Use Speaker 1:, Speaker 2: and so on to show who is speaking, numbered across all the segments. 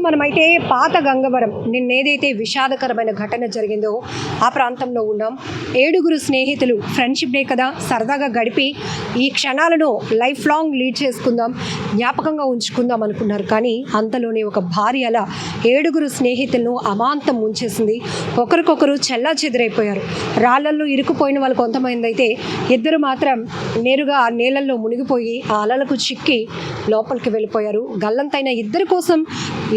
Speaker 1: మనమైతే పాత గంగవరం నిన్నేదైతే విషాదకరమైన ఘటన జరిగిందో ఆ ప్రాంతంలో ఉన్నాం. 7 స్నేహితులు ఫ్రెండ్షిప్ డే కదా, సరదాగా గడిపి ఈ క్షణాలను లైఫ్ లాంగ్ లీడ్ చేసుకుందాం, జ్ఞాపకంగా ఉంచుకుందాం అనుకున్నారు. కానీ అంతలోనే ఒక భార్య అలా 7 స్నేహితులను అమాంతం ముంచేసింది. ఒకరికొకరు చెల్లా చెదిరైపోయారు. రాళ్లల్లో ఇరుక్కుపోయిన వాళ్ళు కొంతమంది అయితే, 2 మాత్రం నేరుగా ఆ నీళ్ళల్లో మునిగిపోయి ఆ అలలకు చిక్కి లోపలికి వెళ్ళిపోయారు. గల్లంతైన 2 కోసం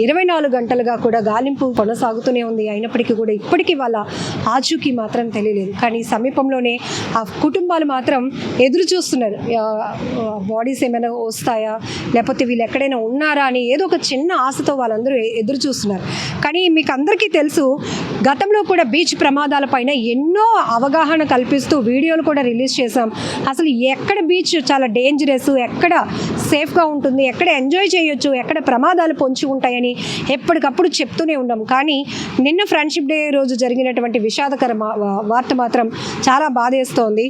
Speaker 1: 24 గంటలుగా కూడా గాలింపు కొనసాగుతూనే ఉంది. అయినప్పటికీ కూడా ఇప్పటికీ వాళ్ళ ఆచూకీ మాత్రం తెలియలేదు. కానీ సమీపంలోనే ఆ కుటుంబాలు మాత్రం ఎదురు చూస్తున్నారు, బాడీస్ ఏమైనా వస్తాయా, లేకపోతే వీళ్ళు ఎక్కడైనా ఉన్నారా అని ఏదో ఒక చిన్న ఆశతో వాళ్ళందరూ ఎదురు చూస్తున్నారు. కానీ మీకు అందరికీ తెలుసు, గతంలో కూడా బీచ్ ప్రమాదాలపైన ఎన్నో అవగాహన కల్పిస్తూ వీడియోలు కూడా రిలీజ్ చేశాం. అసలు ఎక్కడ బీచ్ చాలా డేంజరస్, ఎక్కడ సేఫ్గా ఉంటుంది, ఎక్కడ ఎంజాయ్ చేయొచ్చు, ఎక్కడ ప్రమాదాలు పొంచి ఉంటాయని ఎప్పటికప్పుడు చెప్తూనే ఉన్నాం. కానీ నిన్న ఫ్రెండ్షిప్ డే రోజు జరిగినటువంటి విషాదకర వార్త మాత్రం చాలా బాధేస్తోంది.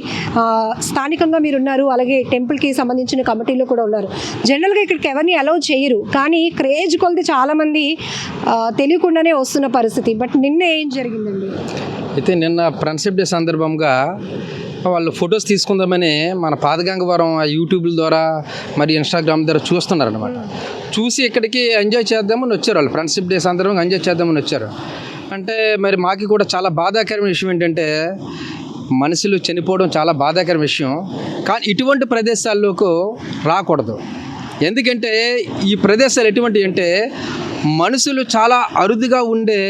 Speaker 1: స్థానికంగా మీరున్నారు, అలాగే టెంపుల్కి సంబంధించిన కమిటీలో కూడా ఉన్నారు. జనరల్గా ఇక్కడికి ఎవరిని అలౌ చేయరు, కానీ క్రేజ్ కొలిది చాలామంది తెలియకుండానే వస్తున్న పరిస్థితి. బట్ నిన్న ఏం జరిగిందండి?
Speaker 2: అయితే నిన్న ఫ్రెండ్షిప్ డే సందర్భంగా వాళ్ళు ఫొటోస్ తీసుకుందామని మన పాదగంగవరం యూట్యూబ్ల ద్వారా మరి ఇన్స్టాగ్రామ్ ద్వారా చూస్తున్నారనమాట. చూసి ఇక్కడికి ఎంజాయ్ చేద్దామని వచ్చారు. వాళ్ళు ఫ్రెండ్షిప్ డే సందర్భంగా ఎంజాయ్ చేద్దామని వచ్చారు. అంటే మరి మాకు కూడా చాలా బాధాకరమైన విషయం ఏంటంటే, మనుషులు చనిపోవడం చాలా బాధాకరమైన విషయం. కానీ ఇటువంటి ప్రదేశాల్లోకి రాకూడదు. ఎందుకంటే ఈ ప్రదేశాలు ఎటువంటివి అంటే, మనుషులు చాలా అరుదుగా ఉండే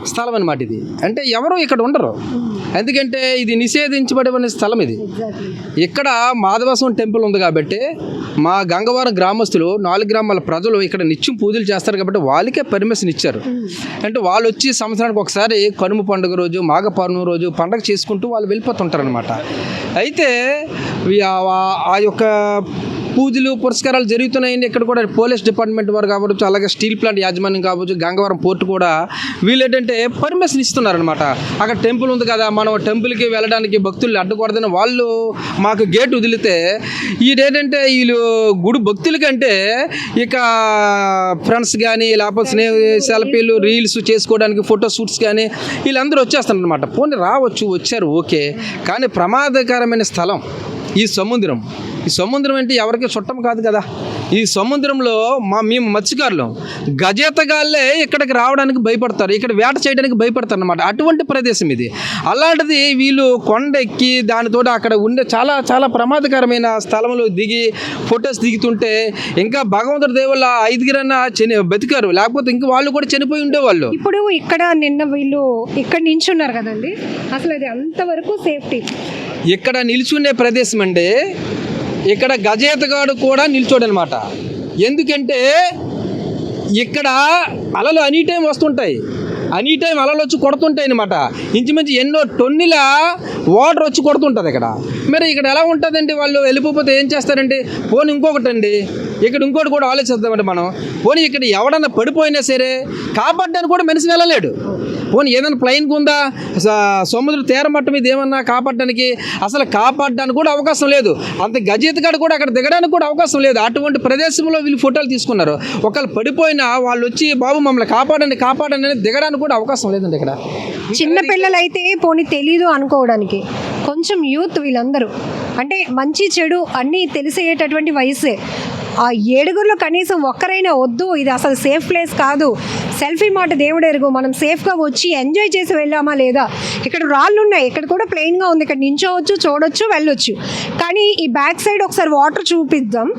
Speaker 2: స్థలం అన్నమాట ఇది. అంటే ఎవరు ఇక్కడ ఉండరు, ఎందుకంటే ఇది నిషేధించబడిన స్థలం. ఇది ఇక్కడ మాధవస్వామి టెంపుల్ ఉంది కాబట్టి మా గంగవరం గ్రామస్తులు 4 గ్రామాల ప్రజలు ఇక్కడ నిత్యం పూజలు చేస్తారు కాబట్టి వాళ్ళకే పర్మిషన్ ఇచ్చారు. అంటే వాళ్ళు వచ్చి సంవత్సరానికి ఒకసారి కనుమ పండుగ రోజు, మాఘ పౌర్ణమి రోజు పండుగ చేసుకుంటూ వాళ్ళు వెళ్ళిపోతుంటారు అనమాట. అయితే ఆ యొక్క పూజలు పురస్కారాలు జరుగుతున్నాయండి. ఇక్కడ కూడా పోలీస్ డిపార్ట్మెంట్ వారు కావచ్చు, అలాగే స్టీల్ ప్లాంట్ యాజమాన్యం కావచ్చు, గంగవరం పోర్టు కూడా వీళ్ళు ఏంటంటే పర్మిషన్ ఇస్తున్నారనమాట. అక్కడ టెంపుల్ ఉంది కదా, మనం టెంపుల్కి వెళ్ళడానికి భక్తులు అడ్డుకూడదని వాళ్ళు మాకు గేట్ వదిలితే, ఏంటంటే వీళ్ళు గుడి భక్తుల కంటే ఇక ఫ్రెండ్స్ కానీ లేకపోతే సెల్ఫీలు రీల్స్ చేసుకోవడానికి ఫోటో షూట్స్ కానీ వీళ్ళందరూ వచ్చేస్తారనమాట. పోనీ రావచ్చు, వచ్చారు, ఓకే. కానీ ప్రమాదకరమైన స్థలం ఈ సముద్రం. ఈ సముద్రం అంటే ఎవరికి చుట్టం కాదు కదా. ఈ సముద్రంలో మేము మత్స్యకారులు గజేతగాళ్ళే ఇక్కడికి రావడానికి భయపడతారు, ఇక్కడ వేట చేయడానికి భయపడతారు అన్నమాట. అటువంటి ప్రదేశం ఇది. అలాంటిది వీళ్ళు కొండ ఎక్కి దానితో అక్కడ ఉండే చాలా చాలా ప్రమాదకరమైన స్థలంలో దిగి ఫొటోస్ దిగుతుంటే, ఇంకా భగవంతుడి దేవుళ్ళ 5 బతికారు, లేకపోతే ఇంకా వాళ్ళు కూడా చనిపోయి ఉండేవాళ్ళు.
Speaker 1: ఇప్పుడు ఇక్కడ నిన్న వీళ్ళు ఇక్కడ నిల్చున్నారు కదండి, అసలు అది అంతవరకు సేఫ్టీ?
Speaker 2: ఇక్కడ నిల్చునే ప్రదేశం అండి. ఇక్కడ గజేతగాడు కూడా నిల్చోడనమాట. ఎందుకంటే ఇక్కడ అలలు ఎనీ టైం వస్తుంటాయి, ఎనీ టైం అలలు వచ్చి కొడుతుంటాయి అనమాట. ఇంచుమించు ఎన్నో టన్నుల వాటర్ వచ్చి కొడుతుంటుంది ఇక్కడ. మరి ఇక్కడ ఎలా ఉంటుందండి? వాళ్ళు వెళ్ళిపోతే ఏం చేస్తారండి? పోనీ ఇంకొకటి అండి, ఇక్కడ ఇంకోటి కూడా ఆలోచిస్తామంటే మనం, పోనీ ఇక్కడ ఎవడన్నా పడిపోయినా సరే కాపాడడానికి కూడా మనిషి వెళ్ళలేడు. పోనీ ఏదైనా ప్లైన్కి ఉందా, సముద్ర తీర మట్టం మీద ఏమన్నా కాపాడడానికి అసలు కాపాడడానికి కూడా అవకాశం లేదు. అంత గజేతగాడు కూడా అక్కడ దిగడానికి కూడా అవకాశం లేదు. అటువంటి ప్రదేశంలో వీళ్ళు ఫోటోలు తీసుకున్నారు. ఒకళ్ళు పడిపోయినా వాళ్ళు వచ్చి బాబు మమ్మల్ని కాపాడండి కాపాడండి అని దిగడానికి కూడా అవకాశం లేదండి. ఇక్కడ
Speaker 1: చిన్న పిల్లలు అయితే పోనీ తెలీదు అనుకోవడానికి, కొంచెం యూత్ వీళ్ళందరూ అంటే మంచి చెడు అన్నీ తెలిసేటటువంటి వయసే. ఆ 7 కనీసం ఒక్కరైనా వద్దు, ఇది అసలు సేఫ్ ప్లేస్ కాదు, సెల్ఫీ మాట దేవుడు ఎరుగు, మనం సేఫ్గా వచ్చి ఎంజాయ్ చేసి వెళ్ళామా లేదా, ఇక్కడ రాళ్ళు ఉన్నాయి, ఇక్కడ కూడా ప్లెయిన్గా ఉంది, ఇక్కడ నించోవచ్చు, చూడొచ్చు, వెళ్ళొచ్చు. కానీ ఈ బ్యాక్ సైడ్ ఒకసారి వాటర్ చూపిద్దాం.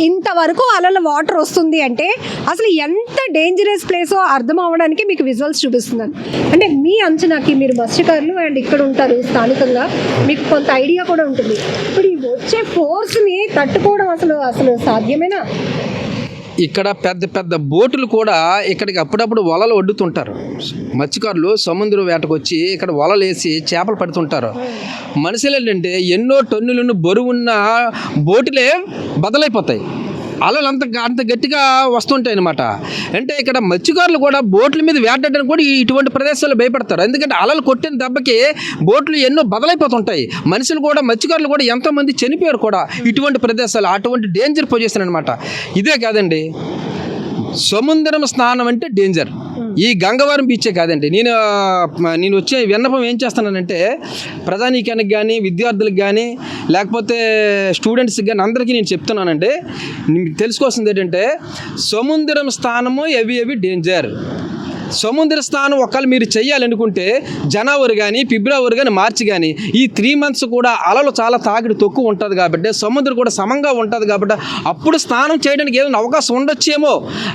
Speaker 1: ఇంతవరకు అలల వాటర్ వస్తుంది అంటే అసలు ఎంత డేంజరస్ ప్లేసో అర్థం అవ్వడానికి మీకు విజువల్స్ చూపిస్తున్నాను. అంటే మీ అంచనాకి, మీరు మత్స్యకారులు అండ్ ఇక్కడ ఉంటారు స్థానికంగా, మీకు కొంత ఐడియా కూడా ఉంటుంది. ఇప్పుడు ఈ వచ్చే ఫోర్స్ని తట్టుకోవడం అసలు సాధ్యమేనా?
Speaker 2: ఇక్కడ పెద్ద పెద్ద బోటులు కూడా ఇక్కడికి అప్పుడప్పుడు వలలు వడ్డుతుంటారు. మత్స్యకారులు సముద్రం వేటకు వచ్చి ఇక్కడ వలలు వేసి చేపలు పడుతుంటారు. మనుషులు ఏంటంటే ఎన్నో టన్నులను బరువున్న బోటులే బదలైపోతాయి. అలలు అంత గట్టిగా వస్తుంటాయి అన్నమాట. అంటే ఇక్కడ మత్స్యకారులు కూడా బోట్ల మీద వేటాడడానికి కూడా ఇటువంటి ప్రదేశాల్లో భయపడతారు. ఎందుకంటే అలలు కొట్టిన దెబ్బకి బోట్లు ఎన్నో బదలైపోతుంటాయి. మనుషులు కూడా, మత్స్యకారులు కూడా ఎంతోమంది చనిపోయారు కూడా ఇటువంటి ప్రదేశాలు. అటువంటి డేంజర్ పొజిషన్ అనమాట. ఇదే కాదండి, సముద్రం స్నానం అంటే డేంజర్. ఈ గంగవరం బీచే కాదండి. నేను వచ్చే విన్నపం ఏం చేస్తున్నానంటే ప్రజానీకానికి కానీ విద్యార్థులకు కానీ లేకపోతే స్టూడెంట్స్కి కానీ అందరికీ నేను చెప్తున్నానంటే తెలుసుకోవాల్సింది ఏంటంటే సముద్రం స్నానము ఎవి డేంజర్. సముద్ర స్నానం ఒకవేళ మీరు చేయాలనుకుంటే జనవరి కానీ ఫిబ్రవరి కానీ మార్చి కానీ ఈ 3 months కూడా అలలు చాలా తాకిడి తక్కువ ఉంటుంది కాబట్టి సముద్రం కూడా సమంగా ఉంటుంది కాబట్టి అప్పుడు స్నానం చేయడానికి ఏదైనా అవకాశం ఉండొచ్చేమో.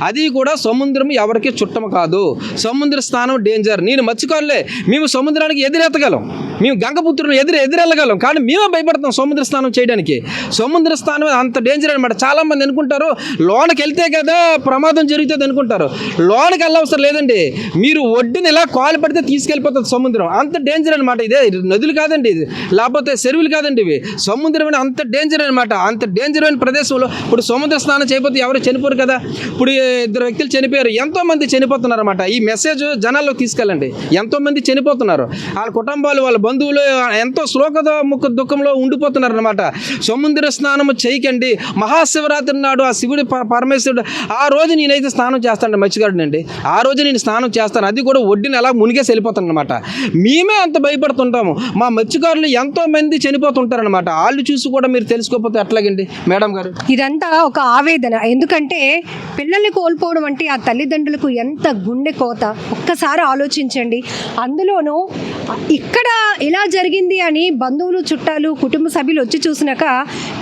Speaker 2: అది కూడా సముద్రం ఎవరికి చుట్టం కాదు. సముద్ర స్నానం డేంజర్. నేను మత్స్యకారులే, మేము సముద్రానికి ఎదురెత్తగలం, మేము గంగపుత్రులను ఎదురెళ్ళగలం, కానీ మేమే భయపడతాం సముద్ర స్నానం చేయడానికి. సముద్ర స్నానం అంత డేంజర్ అనమాట. చాలామంది అనుకుంటారు లోనకి వెళ్తే కదా ప్రమాదం జరుగుతుంది అనుకుంటారు. లోనకి వెళ్ళవసరం లేదండి. మీరు ఒడ్డుని ఇలా కాలు పడితే తీసుకెళ్ళిపోతుంది సముద్రం. అంత డేంజర్ అనమాట. ఇదే నదులు కాదండి, ఇది లేకపోతే చెరువులు కాదండి, ఇవి సముద్రం అని అంత డేంజర్ అనమాట. అంత డేంజర్ అయిన ప్రదేశంలో ఇప్పుడు సముద్ర స్నానం చేయకపోతే ఎవరు చనిపోరు కదా. ఇప్పుడు 2 వ్యక్తులు చనిపోయారు, ఎంతోమంది చనిపోతున్నారు అనమాట. ఈ మెసేజ్ జనాల్లో తీసుకెళ్ళండి. ఎంతోమంది చనిపోతున్నారు, వాళ్ళ కుటుంబాలు వాళ్ళ బంధువులు ఎంతో దుఃఖంలో ఉండిపోతున్నారు అనమాట. సముద్ర స్నానం చేయకండి. మహాశివరాత్రి నాడు ఆ శివుడు పరమేశ్వరుడు ఆ రోజు నేనైతే స్నానం చేస్తాను, మత్స్యకారుడండి. ఆ రోజు నేను స్నానం చేస్తాను, అది కూడా ఒడ్డుని అలా మునిగేసి వెళ్ళిపోతాను అనమాట. మేమే అంత భయపడుతుంటాము. మా మత్స్యకారులు ఎంతో మంది చనిపోతుంటారనమాట. వాళ్ళు చూసి కూడా మీరు తెలుసుకోకపోతే ఎట్లాగండి మేడం గారు?
Speaker 1: ఇదంతా ఒక ఆవేదన. ఎందుకంటే పిల్లల్ని కోల్పోవడం అంటే ఆ తల్లిదండ్రులకు ఎంత గుండె కోత. ఒక్కసారి ఆలోచించండి. అందులోనూ ఇక్కడ ఇలా జరిగింది అని బంధువులు చుట్టాలు కుటుంబ సభ్యులు వచ్చి చూసినాక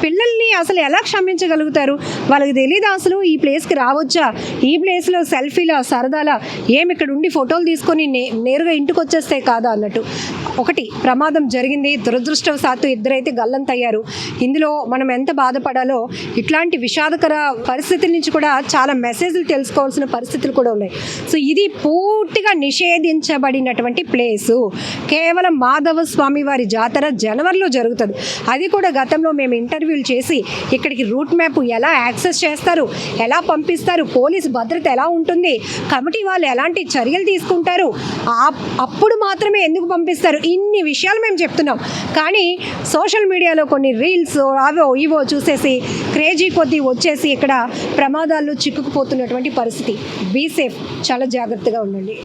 Speaker 1: పిల్లల్ని అసలు ఎలా క్షమించగలుగుతారు? వాళ్ళకి తెలియదు అసలు ఈ ప్లేస్కి రావచ్చా, ఈ ప్లేస్లో సెల్ఫీలా సరదాలా, ఏమి ఇక్కడ ఉండి ఫోటోలు తీసుకొని నేరుగా ఇంటికి వచ్చేస్తే కాదా అన్నట్టు. ఒకటి ప్రమాదం జరిగింది, దురదృష్టవశాత్తు 2 అయితే గల్లంతయ్యారు. ఇందులో మనం ఎంత బాధపడాలో ఇట్లాంటి విషాదకర పరిస్థితుల నుంచి కూడా చాలా మెసేజ్లు తెలుసుకోవాల్సిన పరిస్థితులు కూడా ఉన్నాయి. సో ఇది పూర్తిగా నిషేధించబడినటువంటి ప్లేసు. కేవలం మాధవ స్వామి వారి జాతర జనవరిలో జరుగుతుంది. అది కూడా గతంలో మేము ఇంటర్వ్యూలు చేసి ఇక్కడికి రూట్ మ్యాప్ ఎలా యాక్సెస్ చేస్తారు, ఎలా పంపిస్తారు, పోలీసు భద్రత ఎలా ఉంటుంది, కమిటీ వాళ్ళు ఎలాంటి చర్యలు తీసుకుంటారు, అప్పుడు మాత్రమే ఎందుకు పంపిస్తారు, ఇన్ని విషయాలు మేము చెప్తున్నాం. కానీ సోషల్ మీడియాలో కొన్ని రీల్స్ అవో ఇవో చూసేసి క్రేజీ కొద్దీ వచ్చేసి ఇక్కడ ప్రమాదాల్లో చిక్కుకుపోతున్నటువంటి పరిస్థితి. బీ సేఫ్, చాలా జాగ్రత్తగా ఉండండి.